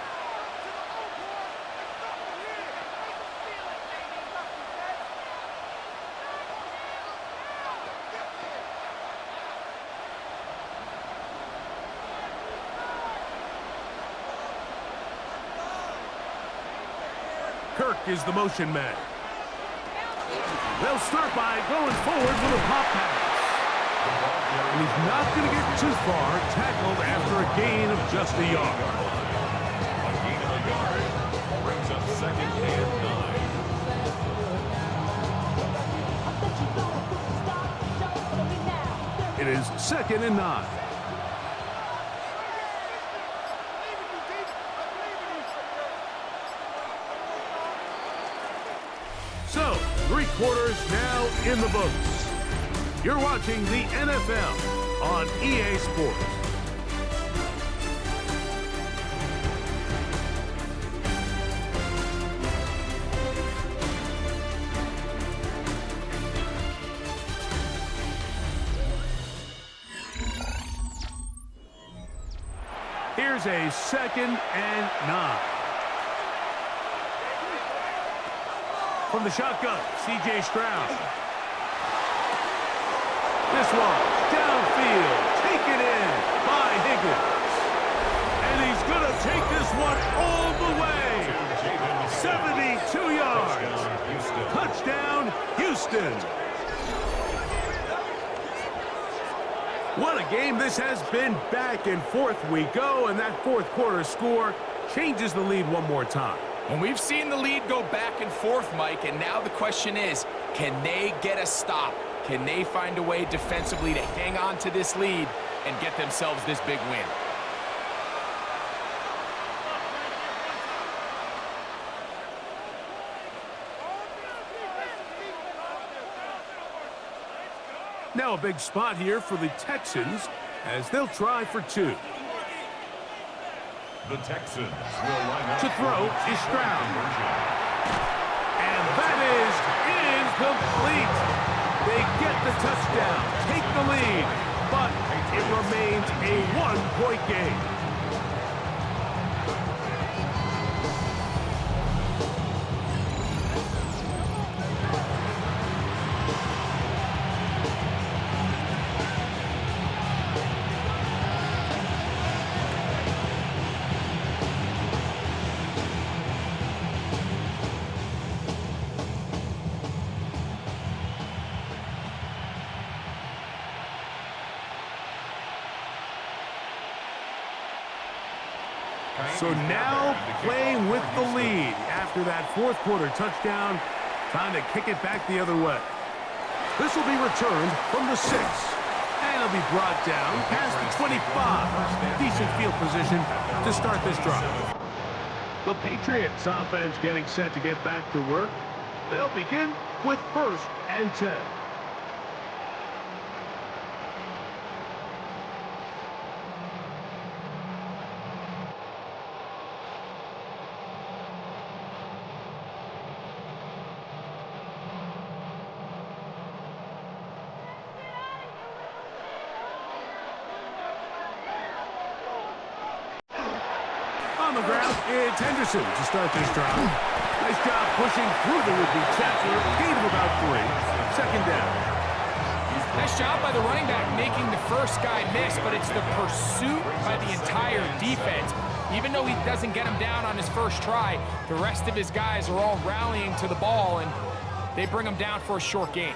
Kirk is the motion man. They'll start by going forward with a pop pass. And he's not going to get too far, tackled after a gain of just a yard. A gain of a yard brings up 2nd and 9. It is 2nd and 9. So, 3 quarters now in the books. You're watching the NFL on EA Sports. Here's a 2nd and 9. From the shotgun, C.J. Stroud. This one, downfield, taken in by Higgins. And he's going to take this one all the way. 72 yards. Touchdown, Houston. What a game this has been. Back and forth we go, and that 4th quarter score changes the lead one more time. And we've seen the lead go back and forth, Mike, and now the question is, can they get a stop? Can they find a way defensively to hang on to this lead and get themselves this big win? Now a big spot here for the Texans as they'll try for 2. The Texans will line up To throw is Stroud. And that is incomplete. They get the touchdown, take the lead, but it remains a 1-point game. So now playing with the lead after that 4th quarter touchdown. Time to kick it back the other way. This will be returned from the 6. And it'll be brought down past the 25. Decent field position to start this drive. The Patriots offense getting set to get back to work. They'll begin with 1st and 10. On the ground, it's Henderson to start this drive. Nice job pushing through the would-be tackler. Gain of about 3. 2nd down. Nice job by the running back making the first guy miss, but it's the pursuit by the entire defense. Even though he doesn't get him down on his first try, the rest of his guys are all rallying to the ball, and they bring him down for a short gain.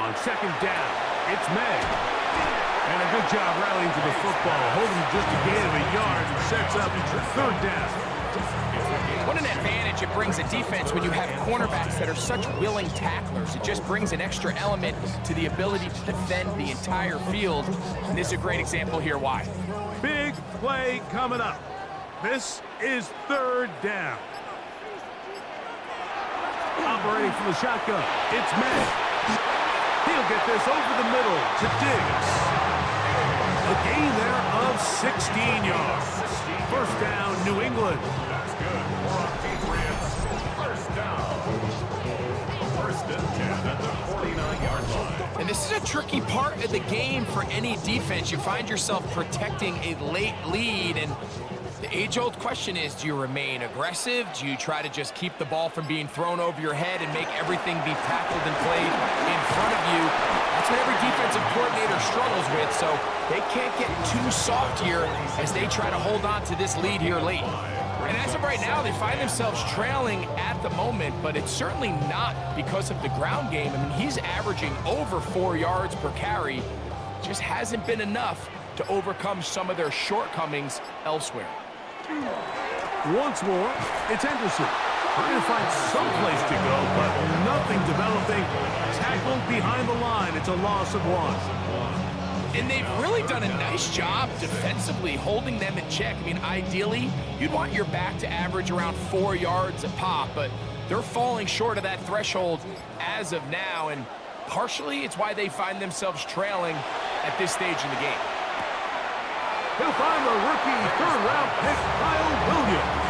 On 2nd down, it's May. And a good job rallying to the football, holding just a gain of a yard and sets up 3rd down. What an advantage it brings a defense when you have cornerbacks that are such willing tacklers. It just brings an extra element to the ability to defend the entire field. And this is a great example here why. Big play coming up. This is third down. Operating from the shotgun, it's Madden. He'll get this over the middle to Diggs. A gain there of 16 yards. First down, New England. That's good for Patriots. First down. First and 10 at the 49-yard line. And this is a tricky part of the game for any defense. You find yourself protecting a late lead, and the age-old question is, do you remain aggressive? Do you try to just keep the ball from being thrown over your head and make everything be tackled and played in front of you? That's what every defensive coordinator struggles with, so they can't get too soft here as they try to hold on to this lead here late. And as of right now, they find themselves trailing at the moment, but it's certainly not because of the ground game. I mean, he's averaging over 4 yards per carry. Just hasn't been enough to overcome some of their shortcomings elsewhere. Once more, it's Henderson. Trying to find some place to go, but nothing developing. Tackled behind the line. It's a loss of 1. And they've really done a nice job defensively holding them in check. I mean, ideally, you'd want your back to average around 4 yards a pop, but they're falling short of that threshold as of now, and partially it's why they find themselves trailing at this stage in the game. He'll find the rookie third-round pick, Kyle Williams.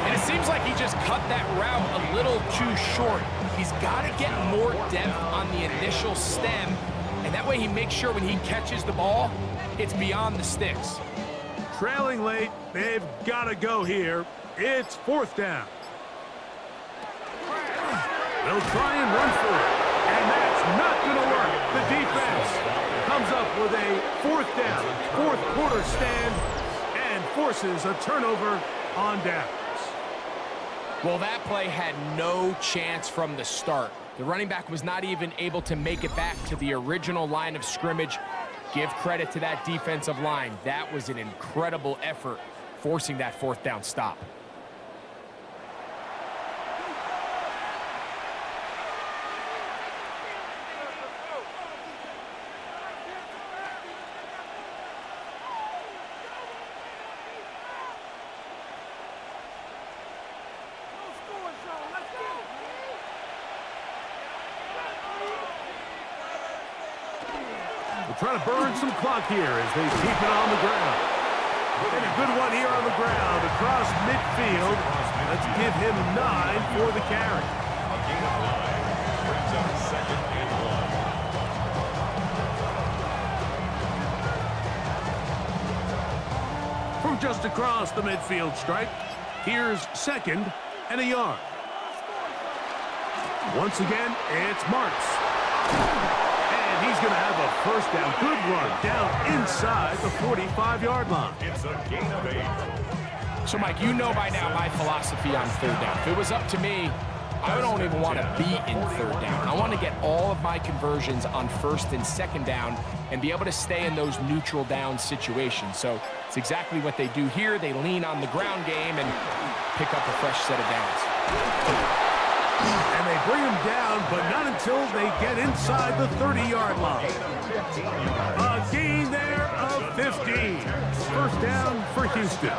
And it seems like he just cut that route a little too short. He's got to get more depth on the initial stem, and that way he makes sure when he catches the ball, it's beyond the sticks. Trailing late, they've got to go here. It's fourth down. They'll try and run for it, and that's not going to work. The defense comes up with a fourth down, fourth quarter stand, and forces a turnover on downs. Well, that play had no chance from the start. The running back was not even able to make it back to the original line of scrimmage. Give credit to that defensive line. That was an incredible effort, forcing that fourth down stop. Trying to burn some clock here as they keep it on the ground. And a good one here on the ground across midfield. Let's give him 9 for the carry. A gain of 9 brings up second and 1. From just across the midfield stripe, here's second and a yard. Once again, it's Martz. He's going to have a first down. Good run down inside the 45-yard line. It's a gain of 8. So, Mike, you know by now my philosophy on third down. If it was up to me, I don't even want to be in third down. I want to get all of my conversions on first and second down and be able to stay in those neutral down situations. So it's exactly what they do here. They lean on the ground game and pick up a fresh set of downs. And they bring him down, but not until they get inside the 30-yard line. A gain there of 15. First down for Houston.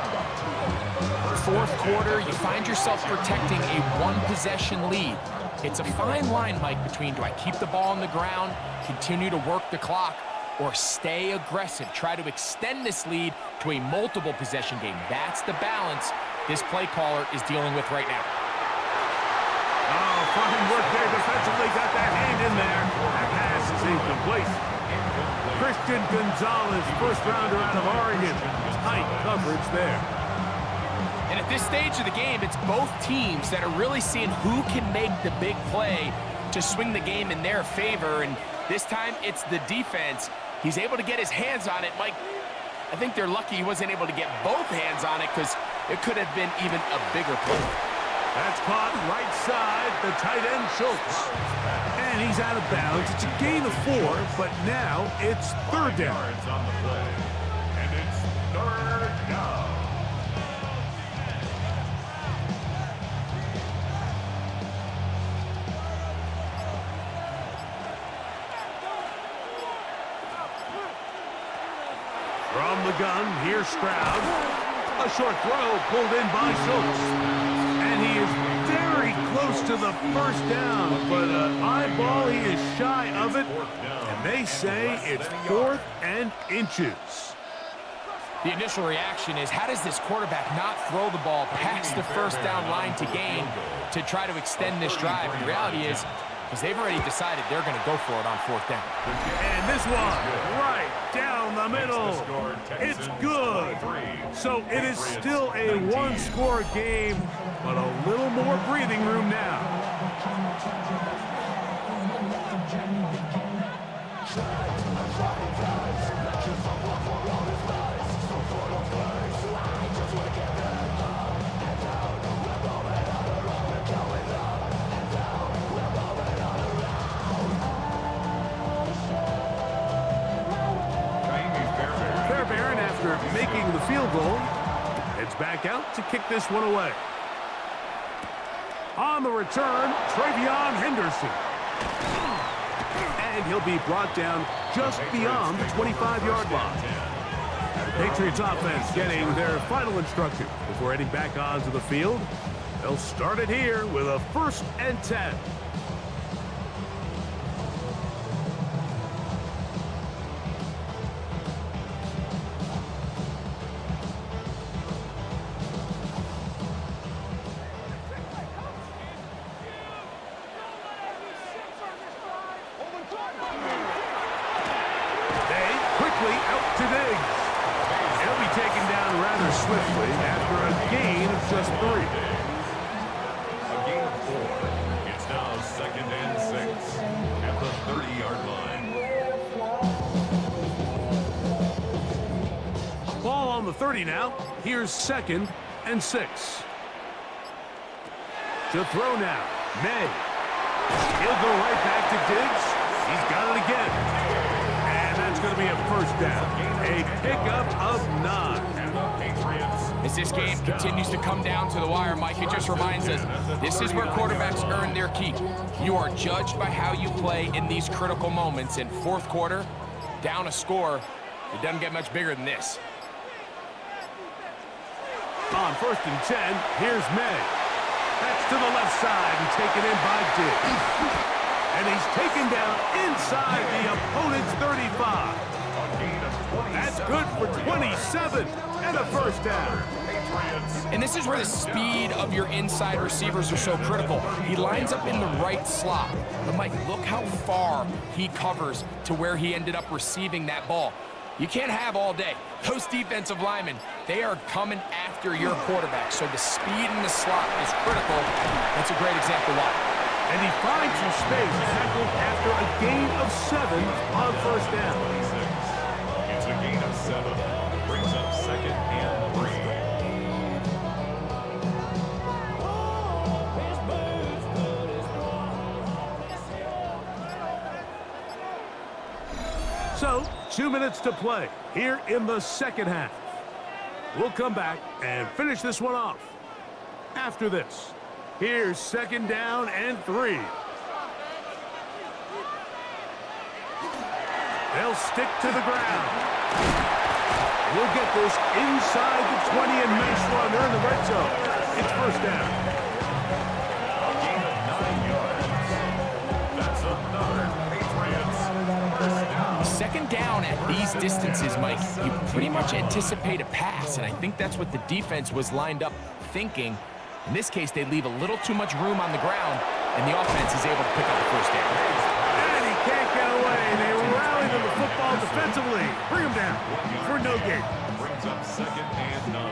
Fourth quarter, you find yourself protecting a one-possession lead. It's a fine line, Mike, between do I keep the ball on the ground, continue to work the clock, or stay aggressive, try to extend this lead to a multiple possession game. That's the balance this play caller is dealing with right now. Oh, fine work there defensively. Got that hand in there. That pass is incomplete. Christian Gonzalez, first rounder out of Oregon. Tight coverage there. And at this stage of the game, it's both teams that are really seeing who can make the big play to swing the game in their favor. And this time, it's the defense. He's able to get his hands on it. Mike, I think they're lucky he wasn't able to get both hands on it because it could have been even a bigger play. That's caught right side, the tight end Schultz. And he's out of bounds. It's a gain of 4, but now it's third down. On the play. And it's third down. From the gun, here's Stroud. A short throw pulled in by Schultz. And he is very close to the first down, but an eyeball, he is shy of it. And they say it's 4th and inches. The initial reaction is, how does this quarterback not throw the ball past the first down line to gain to try to extend this drive? And the reality is, because they've already decided they're going to go for it on 4th down. And this one, right down the middle. It's good. So it is still a one-score game, but a little more breathing room now. Making the field goal, it's back out to kick this one away. On the return, Travion Henderson. And he'll be brought down just beyond the 25-yard line. Patriots offense getting their final instruction before heading back onto the field. They'll start it here with a 1st and 10. Out to Diggs. He'll be taken down rather swiftly after a gain of just 3. A gain of 4. It's now 2nd and 6 at the 30-yard line. Ball on the 30 now. Here's 2nd and 6. To throw now, May. He'll go right back to Diggs. He's got it again. It's going to be a 1st down. A pickup of 9. As this game continues to come down to the wire, Mike, it just reminds us, this is where quarterbacks earn their keep. You are judged by how you play in these critical moments. In 4th quarter, down a score, it doesn't get much bigger than this. On 1st and 10, here's May. That's to the left side and taken in by Diggs. And he's taken down inside the opponent's 35. That's good for 27 and a 1st down. And this is where the speed of your inside receivers are so critical. He lines up in the right slot. But, Mike, look how far he covers to where he ended up receiving that ball. You can't have all day. Those defensive linemen, they are coming after your quarterback. So the speed in the slot is critical. That's a great example why. And he finds some space tackled after a gain of 7 on 1st down. It's a gain of 7. Brings up 2nd and 3. So, 2 minutes to play here in the 2nd half. We'll come back and finish this one off after this. Here's 2nd down and 3. They'll stick to the ground. We'll get this inside the 20 and nice run. They're in the red zone. It's 1st down. A gain of 9 yards. That's another Patriots 1st down. 2nd down at these distances, Mike, you pretty much anticipate a pass, and I think that's what the defense was lined up thinking. In this case, they leave a little too much room on the ground, and the offense is able to pick up the 1st down. And he can't get away. They rally to the football defensively. Bring him down for no gain. Brings up 2nd and 9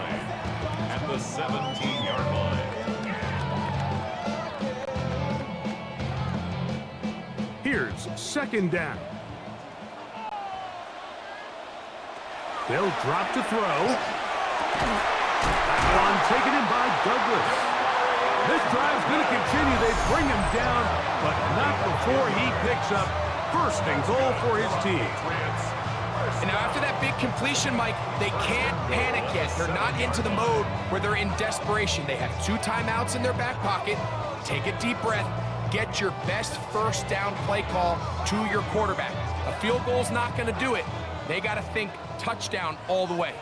at the 17-yard line. Here's 2nd down. They'll drop to throw. That one taken in by Douglas. This drive's going to continue. They bring him down, but not before he picks up 1st and goal for his team. And now after that big completion, Mike, they can't panic yet. They're not into the mode where they're in desperation. They have 2 timeouts in their back pocket. Take a deep breath. Get your best 1st down play call to your quarterback. A field goal's not going to do it. They got to think touchdown all the way.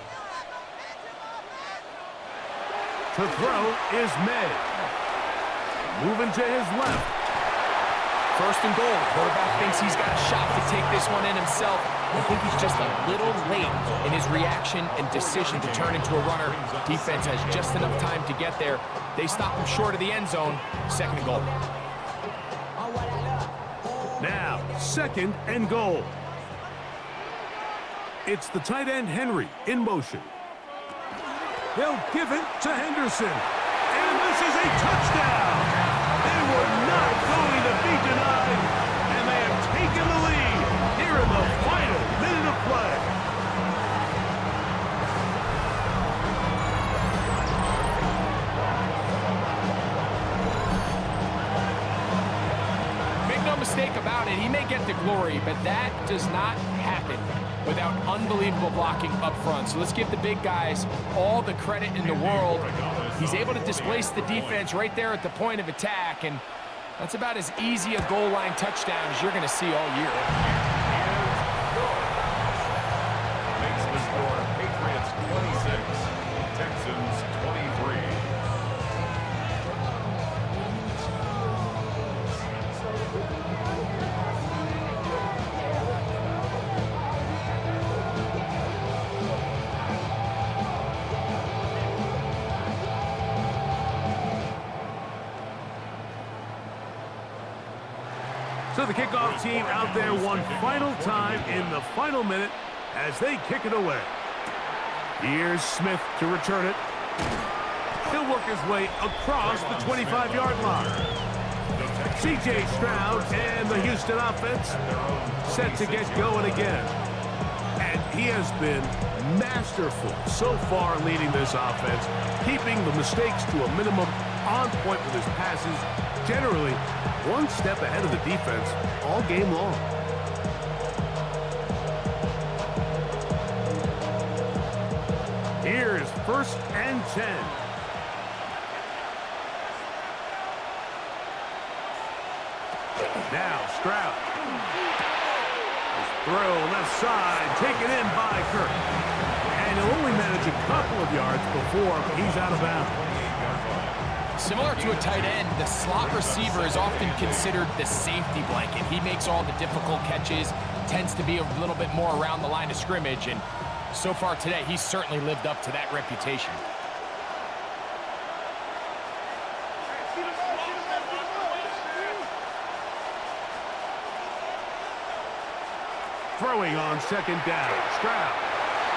To throw is May. Moving to his left. First and goal. Quarterback thinks he's got a shot to take this one in himself. I think he's just a little late in his reaction and decision to turn into a runner. Defense has just enough time to get there. They stop him short of the end zone. Second and goal. Now, second and goal. It's the tight end Henry in motion. They'll give it to Henderson. And this is a touchdown. They were not going to be denied. And they have taken the lead here in the final minute of play. Make no mistake about it, he may get the glory, but that does not happen without unbelievable blocking up front. So let's give the big guys all the credit in the world. He's able to displace the defense right there at the point of attack, and that's about as easy a goal line touchdown as you're going to see all year. Makes the score Patriots 26, Texans 23. So the kickoff team out there one final time in the final minute as they kick it away. Here's Smith to return it. He'll work his way across the 25-yard line. C.J. Stroud and the Houston offense set to get going again. And he has been masterful so far leading this offense, keeping the mistakes to a minimum, on point with his passes, generally one step ahead of the defense all game long. Here's 1st and 10. Now Stroud. His throw left side, taken in by Kirk. And he'll only manage a couple of yards before he's out of bounds. Similar to a tight end, the slot receiver is often considered the safety blanket. He makes all the difficult catches, tends to be a little bit more around the line of scrimmage, and so far today, he's certainly lived up to that reputation. Throwing on 2nd down, Stroud.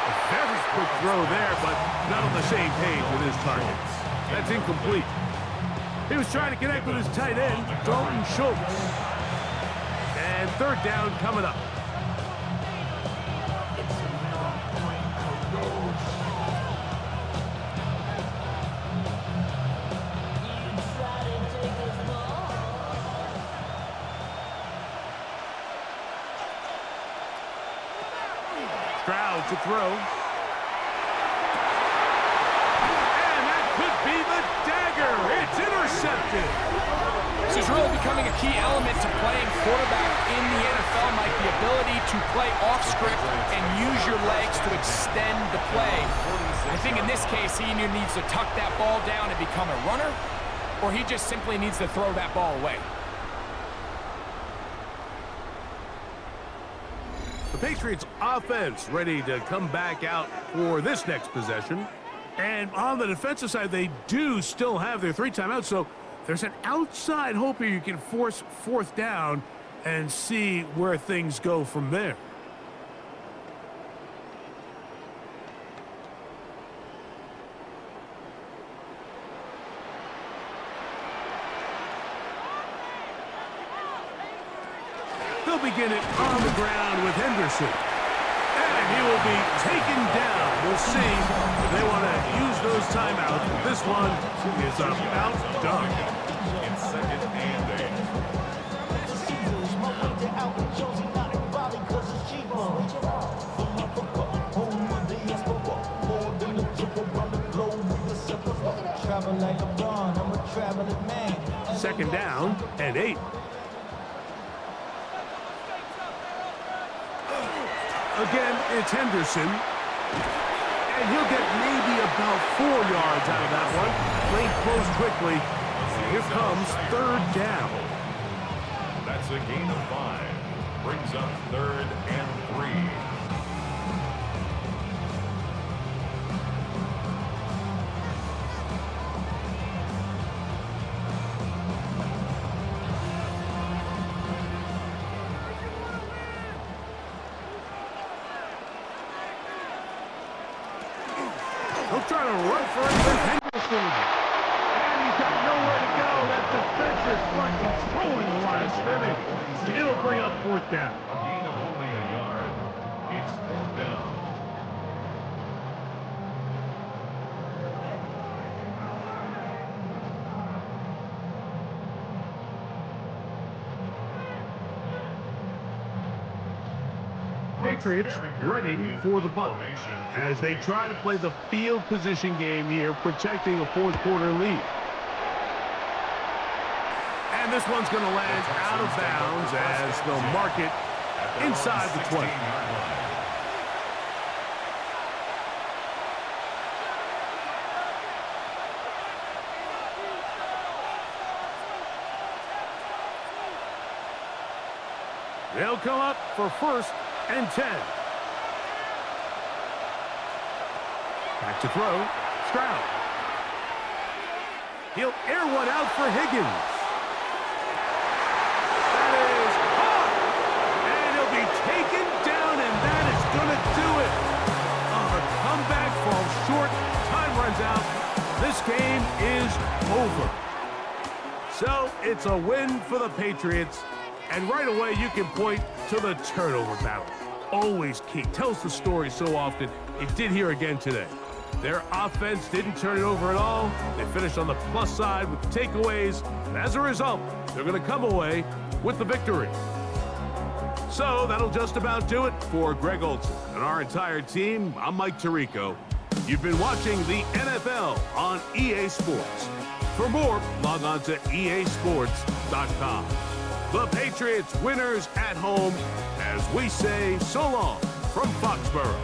A very quick throw there, but not on the same page with his target. That's incomplete. He was trying to connect with his tight end, Dalton Schultz. And 3rd down coming up. Stroud to throw. And that could be the dagger. It's intercepted. This is really becoming a key element to playing quarterback in the NFL, Mike, the ability to play off script and use your legs to extend the play. I think in this case, he either needs to tuck that ball down and become a runner, or he just simply needs to throw that ball away. The Patriots offense ready to come back out for this next possession. And on the defensive side, they do still have their 3 timeouts, so there's an outside hope here you can force 4th down and see where things go from there. They'll begin it on the ground with Henderson. And he will be taken down. We'll see if they want to use those timeouts. This one is about done. It's 2nd and 8. 2nd down and 8. Again, it's Henderson. And he'll get maybe about 4 yards out of that one. Lane closed quickly. Here comes third down. That's a gain of 5. Brings up 3rd and 3. He'll try to run for it with Henderson. And he's got nowhere to go. That defensive front controlling the line of scrimmage. It'll bring up 4th down. A gain of only a yard. It's 4th down. Patriots ready for the punt as they try to play the field position game here, protecting a 4th quarter lead. And this one's going to land out of bounds as they'll mark it inside the 20. They'll come up for 1st and 10. Back to throw. Stroud. He'll air one out for Higgins. That is caught. And he'll be taken down, and that is going to do it. The comeback falls short. Time runs out. This game is over. So it's a win for the Patriots. And right away, you can point to the turnover battle. Always key. Tells the story so often. It did here again today. Their offense didn't turn it over at all. They finished on the plus side with takeaways. And as a result, they're going to come away with the victory. So that'll just about do it for Greg Olson and our entire team. I'm Mike Tirico. You've been watching the NFL on EA Sports. For more, log on to easports.com. The Patriots winners at home as we say so long from Foxborough.